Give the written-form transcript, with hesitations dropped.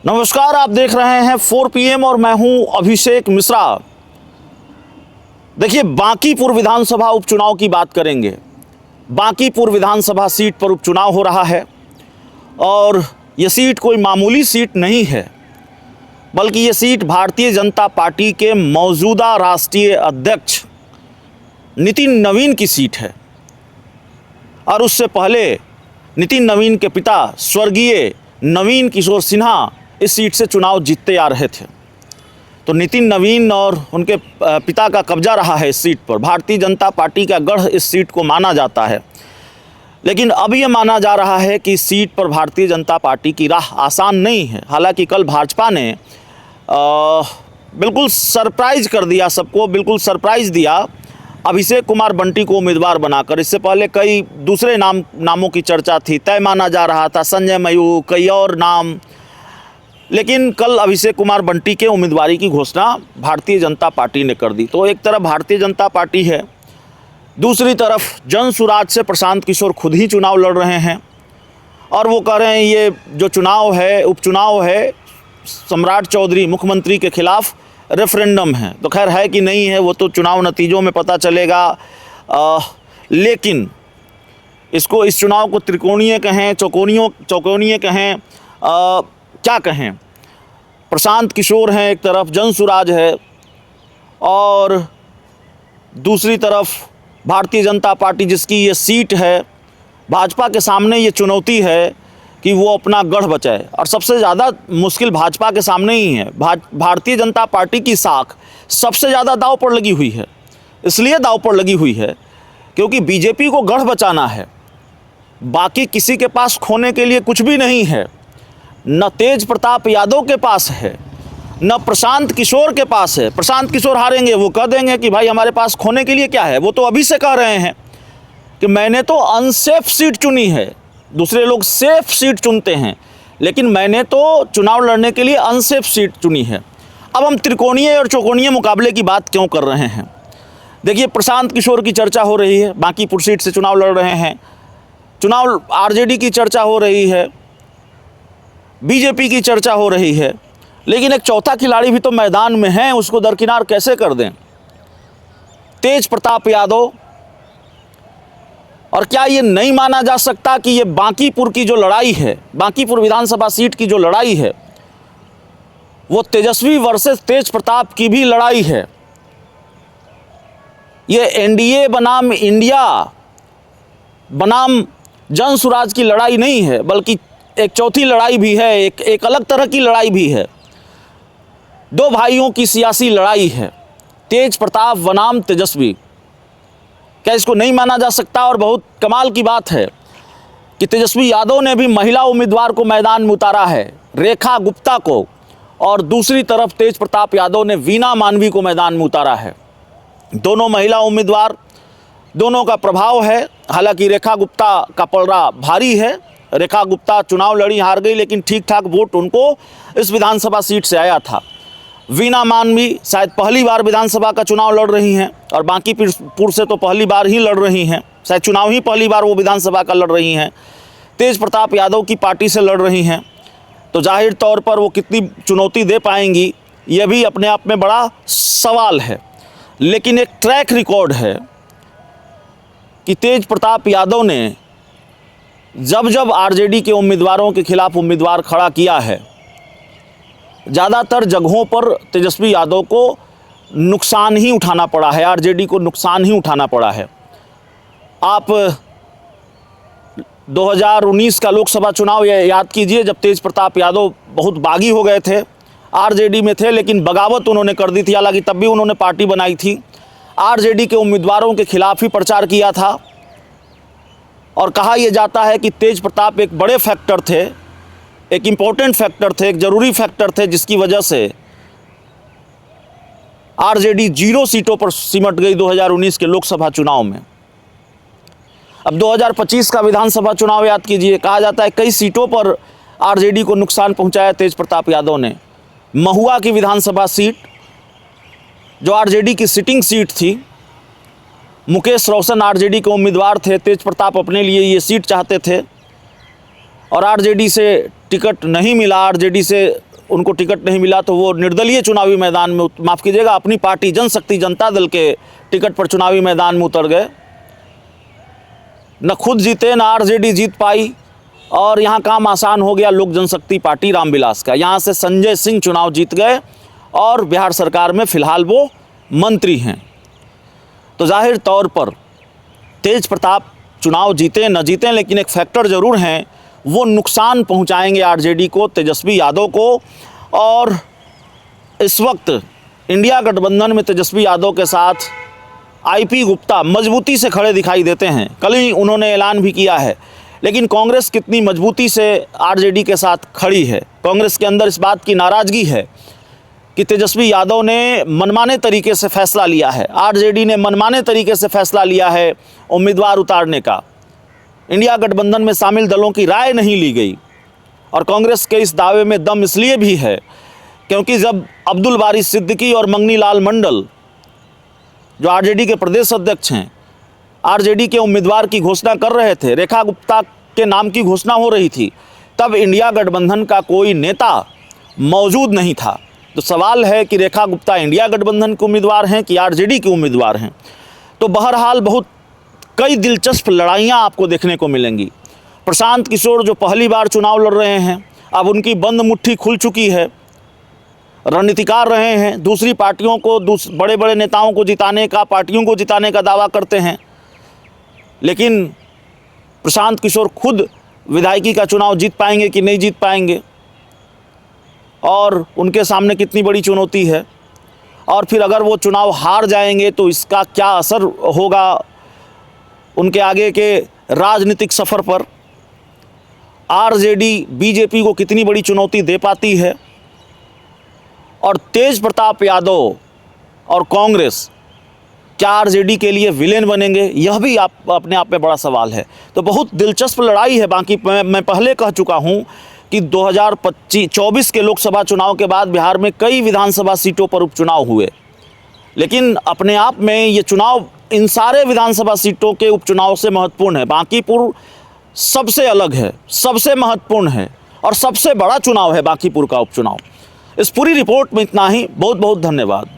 नमस्कार, आप देख रहे हैं 4 PM और मैं हूं अभिषेक मिश्रा। देखिए, बांकीपुर विधानसभा उपचुनाव की बात करेंगे। बांकीपुर विधानसभा सीट पर उपचुनाव हो रहा है और ये सीट कोई मामूली सीट नहीं है, बल्कि ये सीट भारतीय जनता पार्टी के मौजूदा राष्ट्रीय अध्यक्ष नितिन नवीन की सीट है। और उससे पहले नितिन नवीन के पिता स्वर्गीय नवीन किशोर सिन्हा इस सीट से चुनाव जीतते आ रहे थे। तो नितिन नवीन और उनके पिता का कब्जा रहा है इस सीट पर। भारतीय जनता पार्टी का गढ़ इस सीट को माना जाता है, लेकिन अब ये माना जा रहा है कि इस सीट पर भारतीय जनता पार्टी की राह आसान नहीं है। हालांकि कल भाजपा ने बिल्कुल सरप्राइज कर दिया, सबको बिल्कुल सरप्राइज दिया अभिषेक कुमार बंटी को उम्मीदवार बनाकर। इससे पहले कई दूसरे नामों की चर्चा थी, तय माना जा रहा था, संजय मयूर, कई और नाम, लेकिन कल अभिषेक कुमार बंटी के उम्मीदवारी की घोषणा भारतीय जनता पार्टी ने कर दी। तो एक तरफ भारतीय जनता पार्टी है, दूसरी तरफ जनसुराज से प्रशांत किशोर खुद ही चुनाव लड़ रहे हैं और वो कह रहे हैं ये जो चुनाव है, उपचुनाव है, सम्राट चौधरी मुख्यमंत्री के खिलाफ रेफरेंडम है। तो खैर है कि नहीं है वो तो चुनाव नतीजों में पता चलेगा, लेकिन इस चुनाव को त्रिकोणीय कहें, चौकोनीय कहें, क्या कहें, प्रशांत किशोर हैं एक तरफ, जनसुराज है, और दूसरी तरफ भारतीय जनता पार्टी जिसकी ये सीट है। भाजपा के सामने ये चुनौती है कि वो अपना गढ़ बचाए, और सबसे ज़्यादा मुश्किल भाजपा के सामने ही है। भारतीय जनता पार्टी की साख सबसे ज़्यादा दांव पर लगी हुई है। इसलिए दांव पर लगी हुई है क्योंकि बीजेपी को गढ़ बचाना है, बाकी किसी के पास खोने के लिए कुछ भी नहीं है। न तेज प्रताप यादव के पास है, न प्रशांत किशोर के पास है। प्रशांत किशोर हारेंगे, वो कह देंगे कि भाई हमारे पास खोने के लिए क्या है। वो तो अभी से कह रहे हैं कि मैंने तो अनसेफ सीट चुनी है। दूसरे लोग सेफ सीट चुनते हैं, लेकिन मैंने तो चुनाव लड़ने के लिए अनसेफ सीट चुनी है। अब हम त्रिकोणीय और चौकोनीय मुकाबले की बात क्यों कर रहे हैं? देखिए, प्रशांत किशोर की चर्चा हो रही है, बांकीपुर सीट से चुनाव लड़ रहे हैं। चुनाव आरजेडी की चर्चा हो रही है, बीजेपी की चर्चा हो रही है, लेकिन एक चौथा खिलाड़ी भी तो मैदान में है, उसको दरकिनार कैसे कर दें? तेज प्रताप यादव। और क्या ये नहीं माना जा सकता कि ये बांकीपुर की जो लड़ाई है, बांकीपुर विधानसभा सीट की जो लड़ाई है, वो तेजस्वी वर्सेस तेज प्रताप की भी लड़ाई है। ये एनडीए बनाम इंडिया बनाम जनसुराज की लड़ाई नहीं है, बल्कि एक चौथी लड़ाई भी है, एक अलग तरह की लड़ाई भी है। दो भाइयों की सियासी लड़ाई है, तेज प्रताप बनाम तेजस्वी। क्या इसको नहीं माना जा सकता? और बहुत कमाल की बात है कि तेजस्वी यादव ने भी महिला उम्मीदवार को मैदान में उतारा है, रेखा गुप्ता को, और दूसरी तरफ तेज प्रताप यादव ने वीना मानवी को मैदान में उतारा है। दोनों महिला उम्मीदवार, दोनों का प्रभाव है। हालांकि रेखा गुप्ता का पलड़ा भारी है। रेखा गुप्ता चुनाव लड़ी, हार गई, लेकिन ठीक ठाक वोट उनको इस विधानसभा सीट से आया था। वीना मानवी शायद पहली बार विधानसभा का चुनाव लड़ रही हैं, और बांकीपुर से तो पहली बार ही लड़ रही हैं, शायद चुनाव ही पहली बार वो विधानसभा का लड़ रही हैं। तेज प्रताप यादव की पार्टी से लड़ रही हैं, तो जाहिर तौर पर वो कितनी चुनौती दे पाएंगी ये भी अपने आप में बड़ा सवाल है। लेकिन एक ट्रैक रिकॉर्ड है कि तेज प्रताप यादव ने जब आरजेडी के उम्मीदवारों के खिलाफ उम्मीदवार खड़ा किया है, ज़्यादातर जगहों पर तेजस्वी यादव को नुकसान ही उठाना पड़ा है, आरजेडी को नुकसान ही उठाना पड़ा है। आप 2019 का लोकसभा चुनाव याद कीजिए, जब तेज प्रताप यादव बहुत बागी हो गए थे, आरजेडी में थे, लेकिन बगावत उन्होंने कर दी थी। हालांकि तब भी उन्होंने पार्टी बनाई थी, आरजेडी के उम्मीदवारों के खिलाफ ही प्रचार किया था, और कहा यह जाता है कि तेज प्रताप एक बड़े फैक्टर थे, एक इम्पोर्टेंट फैक्टर थे, एक ज़रूरी फैक्टर थे, जिसकी वजह से आरजेडी 0 सीटों पर सिमट गई 2019 के लोकसभा चुनाव में। अब 2025 का विधानसभा चुनाव याद कीजिए, कहा जाता है कई सीटों पर आरजेडी को नुकसान पहुंचाया तेज प्रताप यादव ने। महुआ की विधानसभा सीट जो आरजेडी की सिटिंग सीट थी, मुकेश रोशन आरजेडी के उम्मीदवार थे, तेज प्रताप अपने लिए ये सीट चाहते थे, और आरजेडी से टिकट नहीं मिला, आरजेडी से उनको टिकट नहीं मिला तो वो निर्दलीय चुनावी मैदान में माफ़ कीजिएगा अपनी पार्टी जनशक्ति जनता दल के टिकट पर चुनावी मैदान में उतर गए। न खुद जीते न आरजेडी जीत पाई और यहाँ काम आसान हो गया लोक जनशक्ति पार्टी रामविलास का। यहाँ से संजय सिंह चुनाव जीत गए और बिहार सरकार में फ़िलहाल वो मंत्री हैं। तो जाहिर तौर पर तेज प्रताप चुनाव जीते न जीतें, लेकिन एक फैक्टर ज़रूर हैं, वो नुकसान पहुंचाएंगे आरजेडी को, तेजस्वी यादव को। और इस वक्त इंडिया गठबंधन में तेजस्वी यादव के साथ आईपी गुप्ता मजबूती से खड़े दिखाई देते हैं। कल ही उन्होंने ऐलान भी किया है, लेकिन कांग्रेस कितनी मजबूती से आरजेडी के साथ खड़ी है। कांग्रेस के अंदर इस बात की नाराज़गी है कि तेजस्वी यादव ने मनमाने तरीके से फैसला लिया है, आरजेडी ने मनमाने तरीके से फैसला लिया है उम्मीदवार उतारने का। इंडिया गठबंधन में शामिल दलों की राय नहीं ली गई। और कांग्रेस के इस दावे में दम इसलिए भी है क्योंकि जब अब्दुल बारी सिद्दीकी और मंगनी लाल मंडल जो आरजेडी के प्रदेश अध्यक्ष हैं, आरजेडी के उम्मीदवार की घोषणा कर रहे थे, रेखा गुप्ता के नाम की घोषणा हो रही थी, तब इंडिया गठबंधन का कोई नेता मौजूद नहीं था। तो सवाल है कि रेखा गुप्ता इंडिया गठबंधन के उम्मीदवार हैं कि आरजेडी के उम्मीदवार हैं। तो बहरहाल बहुत कई दिलचस्प लड़ाइयाँ आपको देखने को मिलेंगी। प्रशांत किशोर जो पहली बार चुनाव लड़ रहे हैं, अब उनकी बंद मुट्ठी खुल चुकी है, रणनीतिकार रहे हैं, दूसरी पार्टियों को बड़े बड़े नेताओं को जिताने का, पार्टियों को जिताने का दावा करते हैं। लेकिन प्रशांत किशोर खुद विधायकी का चुनाव जीत पाएंगे कि नहीं जीत पाएंगे, और उनके सामने कितनी बड़ी चुनौती है। और फिर अगर वो चुनाव हार जाएंगे तो इसका क्या असर होगा उनके आगे के राजनीतिक सफ़र पर। आरजेडी बीजेपी को कितनी बड़ी चुनौती दे पाती है, और तेज प्रताप यादव और कांग्रेस क्या आरजेडी के लिए विलेन बनेंगे, यह भी आप अपने आप में बड़ा सवाल है। तो बहुत दिलचस्प लड़ाई है। बाकी मैं पहले कह चुका हूं कि 2024 के लोकसभा चुनाव के बाद बिहार में कई विधानसभा सीटों पर उपचुनाव हुए, लेकिन अपने आप में ये चुनाव इन सारे विधानसभा सीटों के उपचुनाव से महत्वपूर्ण है। बांकीपुर सबसे अलग है, सबसे महत्वपूर्ण है और सबसे बड़ा चुनाव है बांकीपुर का उपचुनाव। इस पूरी रिपोर्ट में इतना ही। बहुत बहुत धन्यवाद।